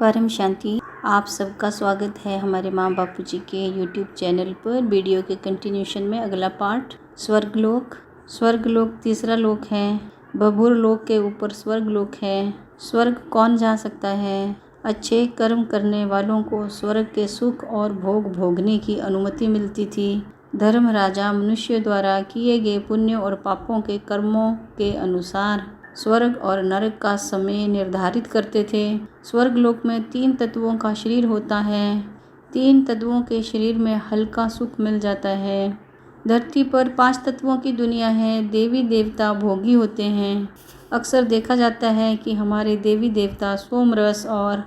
परम शांति। आप सबका स्वागत है हमारे माँ बापू जी के YouTube चैनल पर। वीडियो के कंटिन्यूशन में अगला पार्ट स्वर्गलोक। स्वर्गलोक तीसरा लोक है। बबूर लोक के ऊपर स्वर्गलोक है। स्वर्ग कौन जा सकता है? अच्छे कर्म करने वालों को स्वर्ग के सुख और भोग भोगने की अनुमति मिलती थी। धर्म राजा मनुष्य द्वारा किए गए पुण्य और पापों के कर्मों के अनुसार स्वर्ग और नरक का समय निर्धारित करते थे। स्वर्गलोक में 3 तत्वों का शरीर होता है। 3 तत्वों के शरीर में हल्का सुख मिल जाता है। धरती पर 5 तत्वों की दुनिया है। देवी देवता भोगी होते हैं। अक्सर देखा जाता है कि हमारे देवी देवता सोमरस और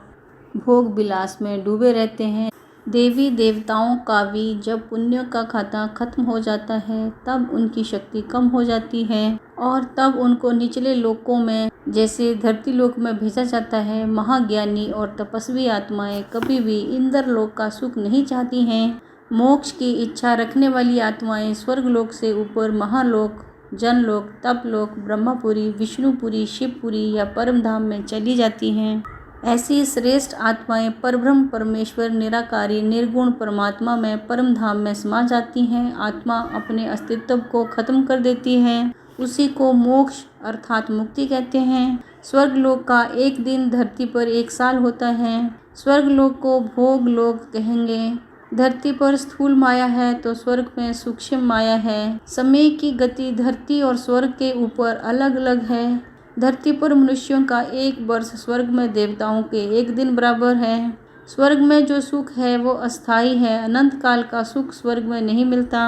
भोग विलास में डूबे रहते हैं। देवी देवताओं का भी जब पुण्यों का खाता खत्म हो जाता है तब उनकी शक्ति कम हो जाती है और तब उनको निचले लोकों में जैसे धरती लोक में भेजा जाता है। महाज्ञानी और तपस्वी आत्माएं कभी भी इंद्र लोक का सुख नहीं चाहती हैं। मोक्ष की इच्छा रखने वाली आत्माएं स्वर्गलोक से ऊपर महालोक, जनलोक, तपलोक, ब्रह्मपुरी, विष्णुपुरी, शिवपुरी या परमधाम में चली जाती हैं। ऐसी श्रेष्ठ आत्माएं परब्रह्म परमेश्वर निराकारी निर्गुण परमात्मा में परमधाम में समा जाती हैं। आत्मा अपने अस्तित्व को खत्म कर देती है। उसी को मोक्ष अर्थात मुक्ति कहते हैं। स्वर्गलोक का एक दिन धरती पर 1 साल होता है। स्वर्गलोक को भोग लोक कहेंगे। धरती पर स्थूल माया है तो स्वर्ग में सूक्ष्म माया है। समय की गति धरती और स्वर्ग के ऊपर अलग अलग है। धरती पर मनुष्यों का 1 वर्ष स्वर्ग में देवताओं के 1 दिन बराबर है। स्वर्ग में जो सुख है वो अस्थाई है। अनंत काल का सुख स्वर्ग में नहीं मिलता।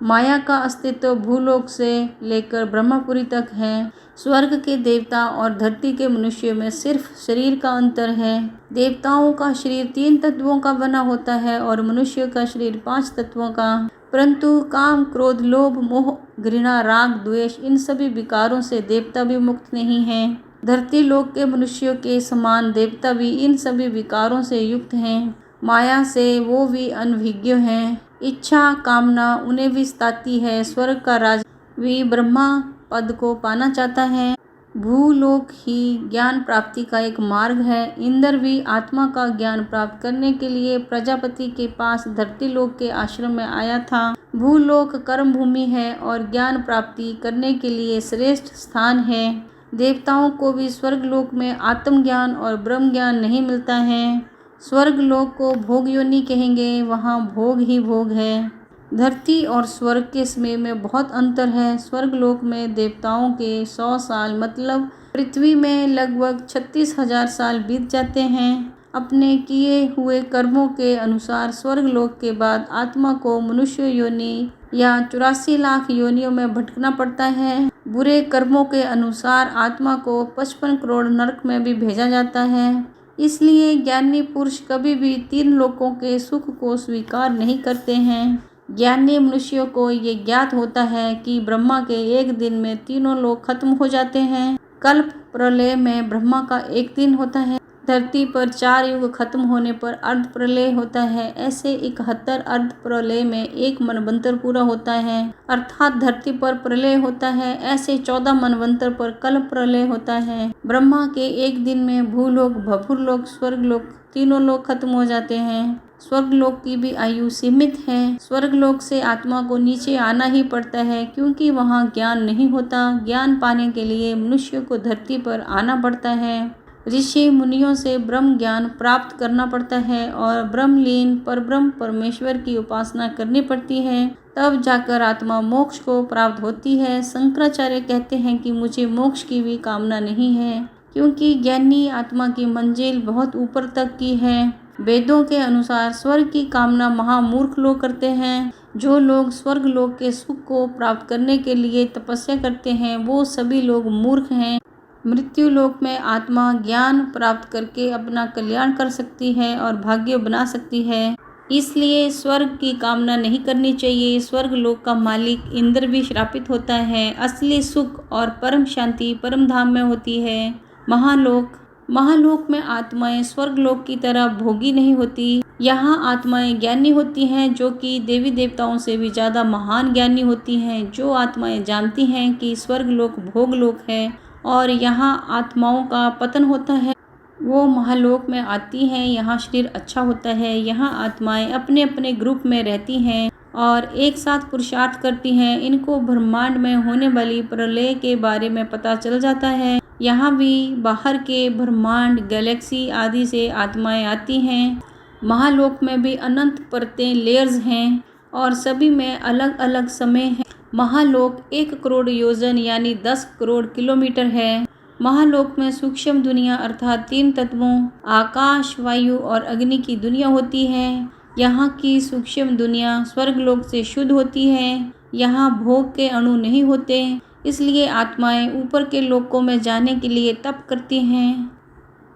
माया का अस्तित्व भूलोक से लेकर ब्रह्मपुरी तक है। स्वर्ग के देवता और धरती के मनुष्य में सिर्फ शरीर का अंतर है। देवताओं का शरीर 3 तत्वों का बना होता है और मनुष्य का शरीर 5 तत्वों का। परंतु काम, क्रोध, लोभ, मोह, घृणा, राग, द्वेष इन सभी विकारों से देवता भी मुक्त नहीं हैं। धरती लोक के मनुष्यों के समान देवता भी इन सभी विकारों से युक्त हैं। माया से वो भी अनभिज्ञ हैं। इच्छा, कामना उन्हें भी सताती है। स्वर्ग का राजा भी ब्रह्मा पद को पाना चाहता है। भूलोक ही ज्ञान प्राप्ति का एक मार्ग है। इंद्र भी आत्मा का ज्ञान प्राप्त करने के लिए प्रजापति के पास धरती लोक के आश्रम में आया था। भूलोक कर्म भूमि है और ज्ञान प्राप्ति करने के लिए श्रेष्ठ स्थान है। देवताओं को भी स्वर्गलोक में आत्मज्ञान और ब्रह्म ज्ञान नहीं मिलता है। स्वर्गलोक को भोग योनि कहेंगे। वहाँ भोग ही भोग है। धरती और स्वर्ग के समय में बहुत अंतर है। स्वर्गलोक में देवताओं के 100 साल मतलब पृथ्वी में लगभग 36,000 साल बीत जाते हैं। अपने किए हुए कर्मों के अनुसार स्वर्गलोक के बाद आत्मा को मनुष्य योनि या 84 लाख योनियों में भटकना पड़ता है। बुरे कर्मों के अनुसार आत्मा को 55 करोड़ नरक में भी भेजा जाता है। इसलिए ज्ञानी पुरुष कभी भी 3 लोकों के सुख को स्वीकार नहीं करते हैं। ज्ञानी मनुष्यों को ये ज्ञात होता है कि ब्रह्मा के 1 दिन में तीनों लोक खत्म हो जाते हैं। कल्प प्रलय में ब्रह्मा का 1 दिन होता है। धरती पर 4 युग खत्म होने पर अर्ध प्रलय होता है। ऐसे 71 अर्ध प्रलय में 1 मनवंतर पूरा होता है अर्थात धरती पर प्रलय होता है। ऐसे 14 मनवंतर पर कल्प प्रलय होता है। ब्रह्मा के 1 दिन में भूलोक, भभुरलोक, स्वर्गलोक तीनों लोक खत्म हो जाते हैं। स्वर्गलोक की भी आयु सीमित है। स्वर्गलोक से आत्मा को नीचे आना ही पड़ता है क्योंकि वहाँ ज्ञान नहीं होता। ज्ञान पाने के लिए मनुष्य को धरती पर आना पड़ता है। ऋषि मुनियों से ब्रह्म ज्ञान प्राप्त करना पड़ता है और ब्रह्मलीन परब्रह्म परमेश्वर की उपासना करनी पड़ती है। तब जाकर आत्मा मोक्ष को प्राप्त होती है। शंकराचार्य कहते हैं कि मुझे मोक्ष की भी कामना नहीं है क्योंकि ज्ञानी आत्मा की मंजिल बहुत ऊपर तक की है। वेदों के अनुसार स्वर्ग की कामना महामूर्ख लोग करते हैं। जो लोग स्वर्ग लोक के सुख को प्राप्त करने के लिए तपस्या करते हैं वो सभी लोग मूर्ख हैं। मृत्यु लोक में आत्मा ज्ञान प्राप्त करके अपना कल्याण कर सकती है और भाग्य बना सकती है। इसलिए स्वर्ग की कामना नहीं करनी चाहिए। स्वर्ग लोक का मालिक इंद्र भी श्रापित होता है। असली सुख और परम शांति परम धाम में होती है। महालोक में आत्माएं स्वर्गलोक की तरह भोगी नहीं होती। यहाँ आत्माएं ज्ञानी होती हैं जो कि देवी देवताओं से भी ज़्यादा महान ज्ञानी होती हैं। जो आत्माएं जानती हैं कि स्वर्गलोक भोगलोक है और यहाँ आत्माओं का पतन होता है वो महालोक में आती हैं। यहाँ शरीर अच्छा होता है। यहाँ आत्माएं अपने अपने ग्रुप में रहती हैं और एक साथ पुरुषार्थ करती हैं। इनको ब्रह्मांड में होने वाली प्रलय के बारे में पता चल जाता है। यहाँ भी बाहर के ब्रह्मांड, गैलेक्सी आदि से आत्माएं आती हैं। महालोक में भी अनंत परतें, लेयर्स हैं और सभी में अलग अलग समय है। महालोक 1 करोड़ योजन यानी 10 करोड़ किलोमीटर है। महालोक में सूक्ष्म दुनिया अर्थात 3 तत्वों आकाश, वायु और अग्नि की दुनिया होती है। यहाँ की सूक्ष्म दुनिया स्वर्गलोक से शुद्ध होती है। यहाँ भोग के अणु नहीं होते, इसलिए आत्माएं ऊपर के लोकों में जाने के लिए तप करती हैं।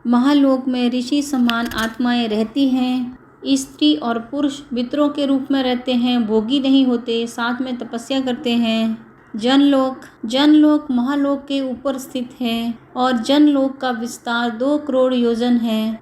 महालोक में ऋषि समान आत्माएं रहती हैं। स्त्री और पुरुष मित्रों के रूप में रहते हैं, भोगी नहीं होते, साथ में तपस्या करते हैं। जनलोक महालोक के ऊपर स्थित है और जनलोक का विस्तार 2 करोड़ योजन है।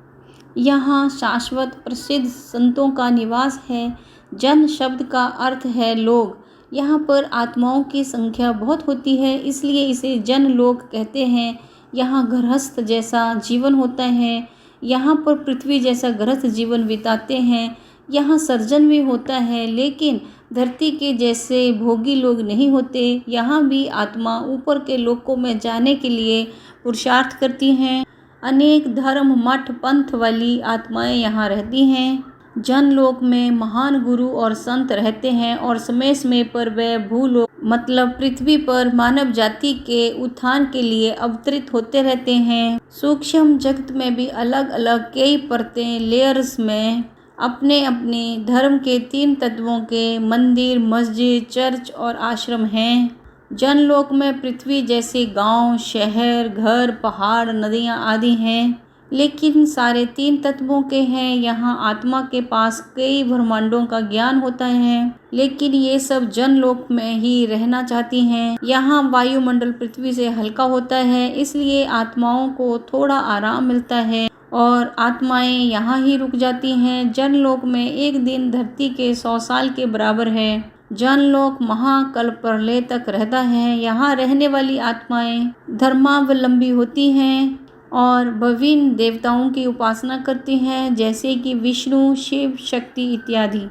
यहाँ शाश्वत प्रसिद्ध संतों का निवास है। जन शब्द का अर्थ है लोग। यहाँ पर आत्माओं की संख्या बहुत होती है, इसलिए इसे जनलोक कहते हैं। यहाँ गृहस्थ जैसा जीवन होता है। यहाँ पर पृथ्वी जैसा गृहस्थ जीवन बिताते हैं। यहाँ सर्जन भी होता है, लेकिन धरती के जैसे भोगी लोग नहीं होते। यहाँ भी आत्मा ऊपर के लोकों में जाने के लिए पुरुषार्थ करती हैं। अनेक धर्म, मठ, पंथ वाली आत्माएं यहाँ रहती हैं। जनलोक में महान गुरु और संत रहते हैं और समय समय पर वे भूलोक मतलब पृथ्वी पर मानव जाति के उत्थान के लिए अवतरित होते रहते हैं। सूक्ष्म जगत में भी अलग अलग कई परतें, लेयर्स में अपने अपने धर्म के 3 तत्वों के मंदिर, मस्जिद, चर्च और आश्रम हैं। जनलोक में पृथ्वी जैसे गांव, शहर, घर, पहाड़, नदियां आदि हैं, लेकिन सारे 3 तत्वों के हैं। यहाँ आत्मा के पास कई ब्रह्मांडों का ज्ञान होता है, लेकिन ये सब जनलोक में ही रहना चाहती हैं। यहाँ वायुमंडल पृथ्वी से हल्का होता है, इसलिए आत्माओं को थोड़ा आराम मिलता है और आत्माएं यहाँ ही रुक जाती हैं। जनलोक में एक दिन धरती के 100 साल के बराबर है। जनलोक महाकल्प प्रलय तक रहता है। यहाँ रहने वाली आत्माएं धर्मावलंबी होती हैं और विभिन्न देवताओं की उपासना करती हैं, जैसे कि विष्णु, शिव, शक्ति इत्यादि।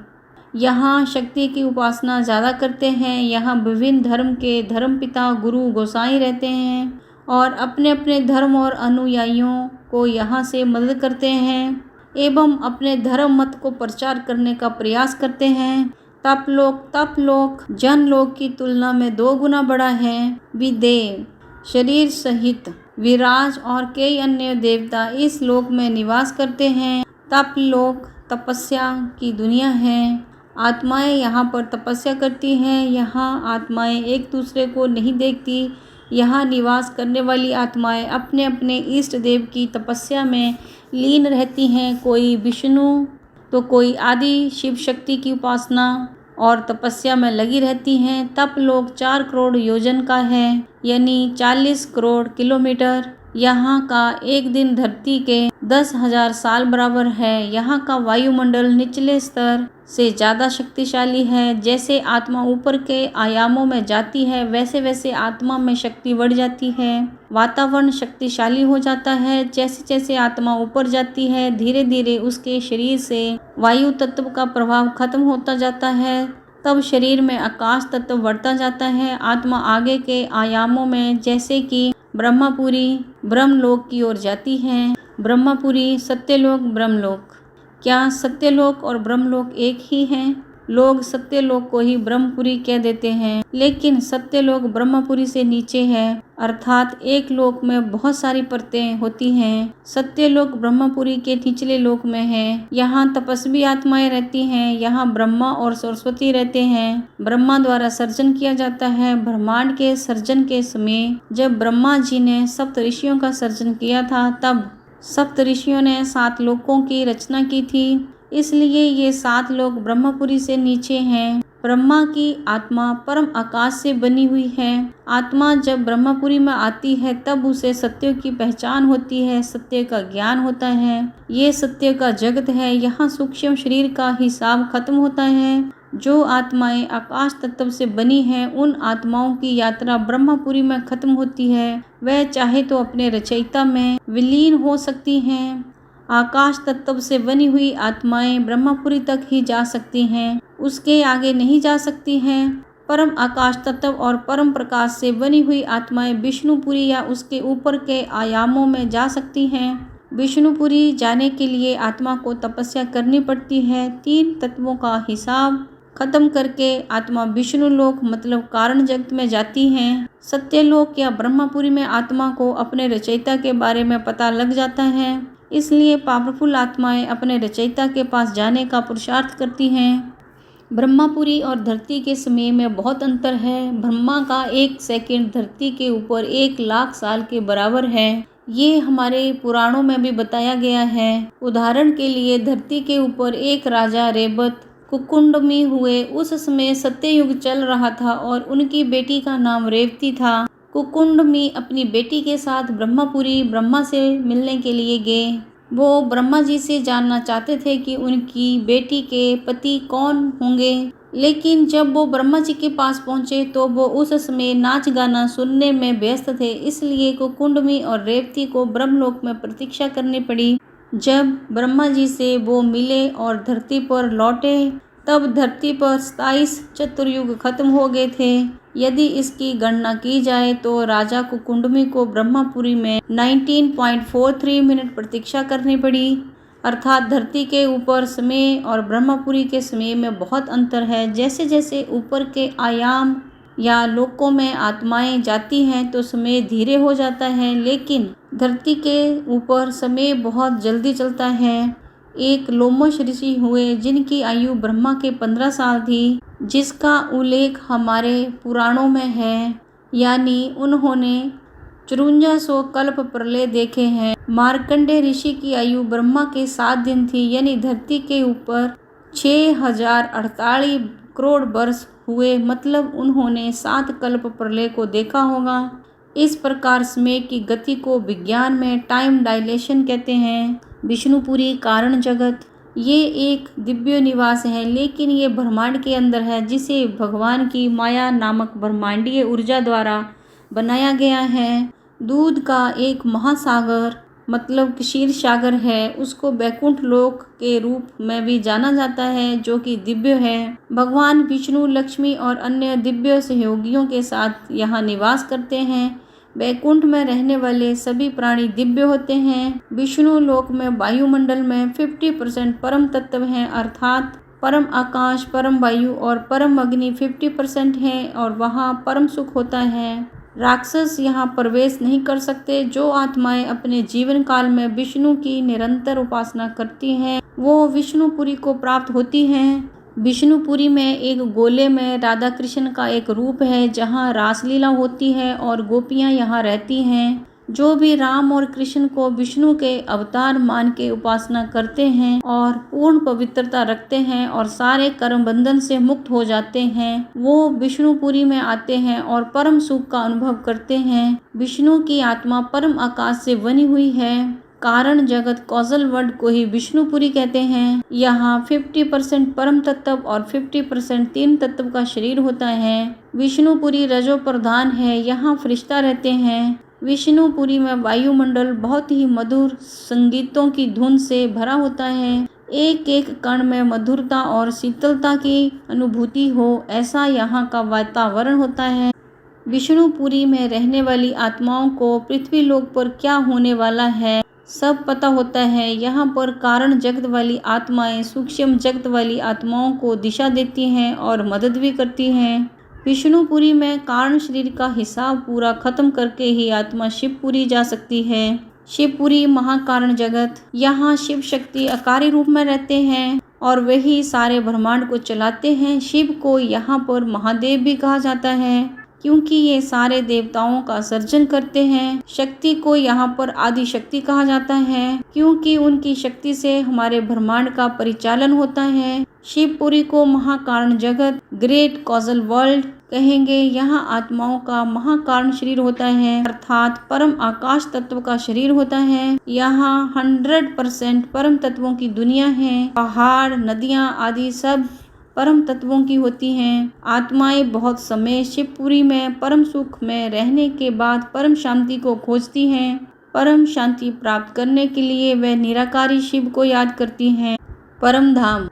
यहाँ शक्ति की उपासना ज़्यादा करते हैं। यहाँ विभिन्न धर्म के धर्मपिता, गुरु, गोसाई रहते हैं और अपने अपने धर्म और अनुयायियों को यहाँ से मदद करते हैं एवं अपने धर्म मत को प्रचार करने का प्रयास करते हैं। तपलोक जनलोक की तुलना में 2 गुना बड़ा है। विदेव शरीर सहित विराज और कई अन्य देवता इस लोक में निवास करते हैं। तपलोक तपस्या की दुनिया है। आत्माएं यहाँ पर तपस्या करती हैं। यहाँ आत्माएं एक दूसरे को नहीं देखती। यहाँ निवास करने वाली आत्माएं अपने अपने इष्ट देव की तपस्या में लीन रहती हैं। कोई विष्णु तो कोई आदि शिव शक्ति की उपासना और तपस्या में लगी रहती हैं। तपलोक 4 करोड़ योजन का है, यानी 40 करोड़ किलोमीटर। यहाँ का एक दिन धरती के 10,000 साल बराबर है। यहाँ का वायुमंडल निचले स्तर से ज़्यादा शक्तिशाली है। जैसे आत्मा ऊपर के आयामों में जाती है, वैसे वैसे आत्मा में शक्ति बढ़ जाती है। वातावरण शक्तिशाली हो जाता है। जैसे जैसे आत्मा ऊपर जाती है, धीरे धीरे उसके शरीर से वायु तत्व का प्रभाव खत्म होता जाता है। तब शरीर में आकाश तत्व बढ़ता जाता है। आत्मा आगे के आयामों में, जैसे कि ब्रह्मपुरी, ब्रह्मलोक की ओर जाती है। ब्रह्मपुरी, सत्यलोक, ब्रह्मलोक। क्या सत्यलोक और ब्रह्मलोक एक ही हैं? लोग सत्यलोक को ही ब्रह्मपुरी कह देते हैं, लेकिन सत्यलोक ब्रह्मपुरी से नीचे है, अर्थात एक लोक में बहुत सारी परतें होती हैं। सत्यलोक ब्रह्मपुरी के निचले लोक में है। यहाँ तपस्वी आत्माएं रहती हैं। यहाँ ब्रह्मा और सरस्वती रहते हैं। ब्रह्मा द्वारा सर्जन किया जाता है। ब्रह्मांड के सर्जन के समय जब ब्रह्मा जी ने सप्त ऋषियों का सर्जन किया था, तब सप्त ऋषियों ने 7 लोकों की रचना की थी, इसलिए ये 7 लोक ब्रह्मपुरी से नीचे हैं। ब्रह्मा की आत्मा परम आकाश से बनी हुई है। आत्मा जब ब्रह्मपुरी में आती है, तब उसे सत्य की पहचान होती है, सत्य का ज्ञान होता है। ये सत्य का जगत है। यहाँ सूक्ष्म शरीर का हिसाब खत्म होता है जो आत्माएं आकाश तत्व से बनी हैं उन आत्माओं की यात्रा ब्रह्मपुरी में खत्म होती है। वह चाहे तो अपने रचयिता में विलीन हो सकती हैं। आकाश तत्व से बनी हुई आत्माएं ब्रह्मपुरी तक ही जा सकती हैं, उसके आगे नहीं जा सकती हैं। परम आकाश तत्व और परम प्रकाश से बनी हुई आत्माएं विष्णुपुरी या उसके ऊपर के आयामों में जा सकती हैं। विष्णुपुरी जाने के लिए आत्मा को तपस्या करनी पड़ती है। 3 तत्वों का हिसाब खत्म करके आत्मा विष्णुलोक मतलब कारण जगत में जाती हैं। सत्यलोक या ब्रह्मपुरी में आत्मा को अपने रचयिता के बारे में पता लग जाता है, इसलिए पावरफुल आत्माएं अपने रचयिता के पास जाने का पुरुषार्थ करती हैं। ब्रह्मपुरी और धरती के समय में बहुत अंतर है। ब्रह्मा का 1 सेकंड धरती के ऊपर 1,00,000 साल के बराबर है। ये हमारे पुराणों में भी बताया गया है। उदाहरण के लिए धरती के ऊपर एक राजा रेवत कुकुंडमी हुए। उस समय सत्ययुग चल रहा था और उनकी बेटी का नाम रेवती था। कुकुंडमी अपनी बेटी के साथ ब्रह्मपुरी ब्रह्मा से मिलने के लिए गए। वो ब्रह्मा जी से जानना चाहते थे कि उनकी बेटी के पति कौन होंगे, लेकिन जब वो ब्रह्मा जी के पास पहुंचे तो वो उस समय नाच गाना सुनने में व्यस्त थे, इसलिए कुकुंडमी और रेवती को ब्रह्मलोक में प्रतीक्षा करनी पड़ी। जब ब्रह्मा जी से वो मिले और धरती पर लौटे तब धरती पर 27 चतुर्युग खत्म हो गए थे। यदि इसकी गणना की जाए तो राजा कुकुंडमी को ब्रह्मपुरी में 19.43 मिनट प्रतीक्षा करनी पड़ी। अर्थात धरती के ऊपर समय और ब्रह्मपुरी के समय में बहुत अंतर है। जैसे जैसे ऊपर के आयाम या लोकों में आत्माएं जाती हैं तो समय धीरे हो जाता है, लेकिन धरती के ऊपर समय बहुत जल्दी चलता है। एक लोमश ऋषि हुए जिनकी आयु ब्रह्मा के 15 साल थी, जिसका उल्लेख हमारे पुराणों में है, यानी उन्होंने 5400 कल्प प्रलय देखे हैं। मार्कंडेय ऋषि की आयु ब्रह्मा के 7 दिन थी, यानी धरती के ऊपर 6048 करोड़ वर्ष हुए, मतलब उन्होंने 7 कल्प प्रलय को देखा होगा। इस प्रकार समय की गति को विज्ञान में टाइम डायलेशन कहते हैं। विष्णुपुरी कारण जगत ये एक दिव्य निवास है, लेकिन ये ब्रह्मांड के अंदर है, जिसे भगवान की माया नामक ब्रह्मांडीय ऊर्जा द्वारा बनाया गया है। दूध का एक महासागर मतलब क्षीर सागर है, उसको वैकुंठ लोक के रूप में भी जाना जाता है, जो कि दिव्य है। भगवान विष्णु लक्ष्मी और अन्य दिव्य सहयोगियों के साथ यहाँ निवास करते हैं। वैकुंठ में रहने वाले सभी प्राणी दिव्य होते हैं। विष्णु लोक में वायुमंडल में 50% परम तत्व हैं, अर्थात परम आकाश, परम वायु और परम अग्नि 50% हैं और वहाँ परम सुख होता है। राक्षस यहाँ प्रवेश नहीं कर सकते। जो आत्माएं अपने जीवन काल में विष्णु की निरंतर उपासना करती हैं वो विष्णुपुरी को प्राप्त होती हैं। विष्णुपुरी में एक गोले में राधा कृष्ण का एक रूप है जहाँ रासलीला होती है और गोपियाँ यहाँ रहती हैं। जो भी राम और कृष्ण को विष्णु के अवतार मान के उपासना करते हैं और पूर्ण पवित्रता रखते हैं और सारे कर्म बंधन से मुक्त हो जाते हैं, वो विष्णुपुरी में आते हैं और परम सुख का अनुभव करते हैं। विष्णु की आत्मा परम आकाश से बनी हुई है। कारण जगत कौशल वर्ड को ही विष्णुपुरी कहते हैं। यहाँ 50% परम तत्व और 50% 3 तत्व का शरीर होता है। विष्णुपुरी रजो प्रधान है, यहाँ फरिश्ता रहते हैं। विष्णुपुरी में वायुमंडल बहुत ही मधुर संगीतों की धुन से भरा होता है। एक एक कण में मधुरता और शीतलता की अनुभूति हो, ऐसा यहाँ का वातावरण होता है। विष्णुपुरी में रहने वाली आत्माओं को पृथ्वी लोक पर क्या होने वाला है सब पता होता है। यहाँ पर कारण जगत वाली आत्माएं सूक्ष्म जगत वाली आत्माओं को दिशा देती हैं और मदद भी करती हैं। विष्णुपुरी में कारण शरीर का हिसाब पूरा खत्म करके ही आत्मा शिवपुरी जा सकती है। शिवपुरी महाकारण जगत, यहाँ शिव शक्ति आकारी रूप में रहते हैं और वही सारे ब्रह्मांड को चलाते हैं। शिव को यहाँ पर महादेव भी कहा जाता है, क्योंकि ये सारे देवताओं का सर्जन करते हैं। शक्ति को यहाँ पर आदि शक्ति कहा जाता है, क्योंकि उनकी शक्ति से हमारे ब्रह्मांड का परिचालन होता है। शिवपुरी को महाकारण जगत ग्रेट कॉजल वर्ल्ड कहेंगे। यहाँ आत्माओं का महाकारण शरीर होता है, अर्थात परम आकाश तत्व का शरीर होता है। यहाँ 100% परम तत्वों की दुनिया है। पहाड़, नदियाँ आदि सब परम तत्वों की होती हैं। आत्माएं बहुत समय शिवपुरी में परम सुख में रहने के बाद परम शांति को खोजती हैं। परम शांति प्राप्त करने के लिए वे निराकारी शिव को याद करती हैं। परम धाम,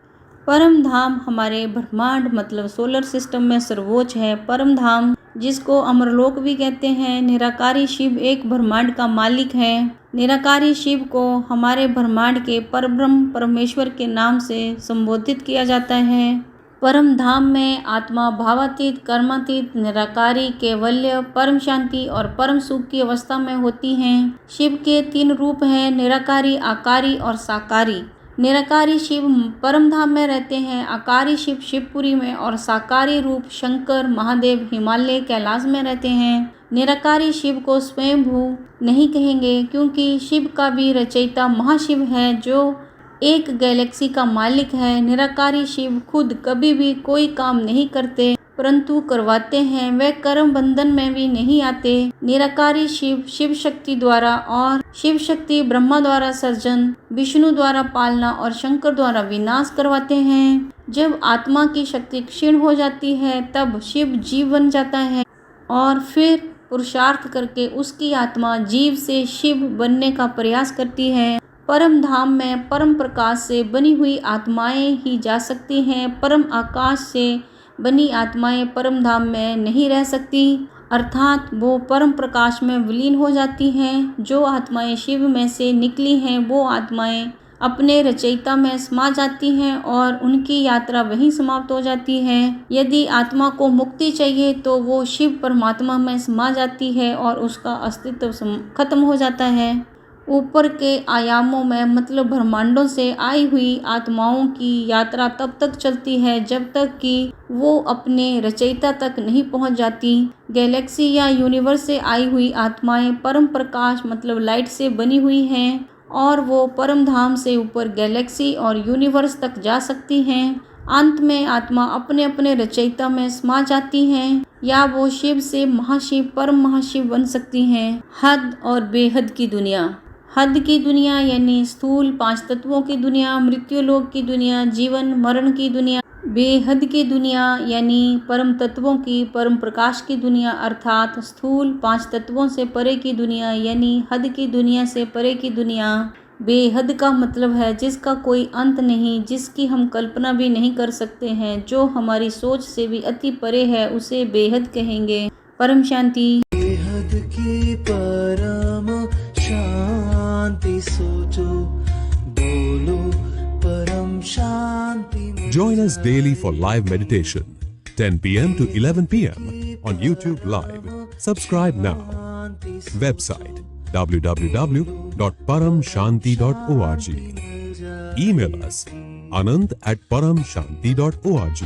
परम धाम हमारे ब्रह्मांड मतलब सोलर सिस्टम में सर्वोच्च है। परम धाम जिसको अमरलोक भी कहते हैं। निराकारी शिव एक ब्रह्मांड का मालिक है। निराकारी शिव को हमारे ब्रह्मांड के परब्रह्म परमेश्वर के नाम से संबोधित किया जाता है। परम धाम में आत्मा भावातीत, कर्मातीत, निराकारी, कैवल्य, परम शांति और परम सुख की अवस्था में होती हैं। शिव के 3 रूप हैं, निराकारी, आकारी और साकारी। निराकारी शिव परम धाम में रहते हैं। आकारी शिव शिवपुरी में और साकारी रूप शंकर, महादेव हिमालय, कैलाश में रहते हैं। निराकारी शिव को स्वयंभू नहीं कहेंगे क्योंकि शिव का भी रचयिता महाशिव है जो एक गैलेक्सी का मालिक है। निराकारी शिव खुद कभी भी कोई काम नहीं करते परंतु करवाते हैं। वे कर्म बंधन में भी नहीं आते। निराकारी शिव शिव शक्ति द्वारा और शिव शक्ति ब्रह्मा द्वारा सर्जन, विष्णु द्वारा पालना और शंकर द्वारा विनाश करवाते हैं। जब आत्मा की शक्ति क्षीण हो जाती है तब शिव जीव बन जाता है और फिर पुरुषार्थ करके उसकी आत्मा जीव से शिव बनने का प्रयास करती है। परम धाम में परम प्रकाश से बनी हुई आत्माएं ही जा सकती हैं। परम आकाश से बनी आत्माएं परम धाम में नहीं रह सकती, अर्थात वो परम प्रकाश में विलीन हो जाती हैं। जो आत्माएं शिव में से निकली हैं वो आत्माएं अपने रचयिता में समा जाती हैं और उनकी यात्रा वहीं समाप्त हो जाती है। यदि आत्मा को मुक्ति चाहिए तो वो शिव परमात्मा में समा जाती है और उसका अस्तित्व खत्म हो जाता है। ऊपर के आयामों में मतलब ब्रह्मांडों से आई हुई आत्माओं की यात्रा तब तक चलती है जब तक कि वो अपने रचयिता तक नहीं पहुंच जाती। गैलेक्सी या यूनिवर्स से आई हुई आत्माएं परम प्रकाश मतलब लाइट से बनी हुई हैं और वो परम धाम से ऊपर गैलेक्सी और यूनिवर्स तक जा सकती हैं। अंत में आत्मा अपने अपने रचयिता में समा जाती हैं या वो शिव से महाशिव परम महाशिव बन सकती हैं। हद और बेहद की दुनिया, हद की दुनिया यानी स्थूल 5 तत्वों की दुनिया, मृत्युलोक की दुनिया, जीवन मरण की दुनिया। बेहद की दुनिया यानी परम तत्वों की परम प्रकाश की दुनिया अर्थात स्थूल 5 तत्वों से परे की दुनिया यानी हद की दुनिया से परे की दुनिया। बेहद का मतलब है जिसका कोई अंत नहीं, जिसकी हम कल्पना भी नहीं कर सकते हैं, जो हमारी सोच से भी अति परे है, उसे बेहद कहेंगे। परम शांति, बेहद की परम शांति सोचो, बोलो परम शांति। Join us daily for live meditation, 10 p.m. to 11 p.m. on YouTube Live. Subscribe now. Website www.paramshanti.org. Email us anand@paramshanti.org.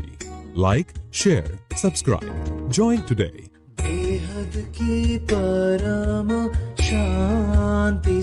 Like, share, subscribe. Join today. बेहद की परम शांति।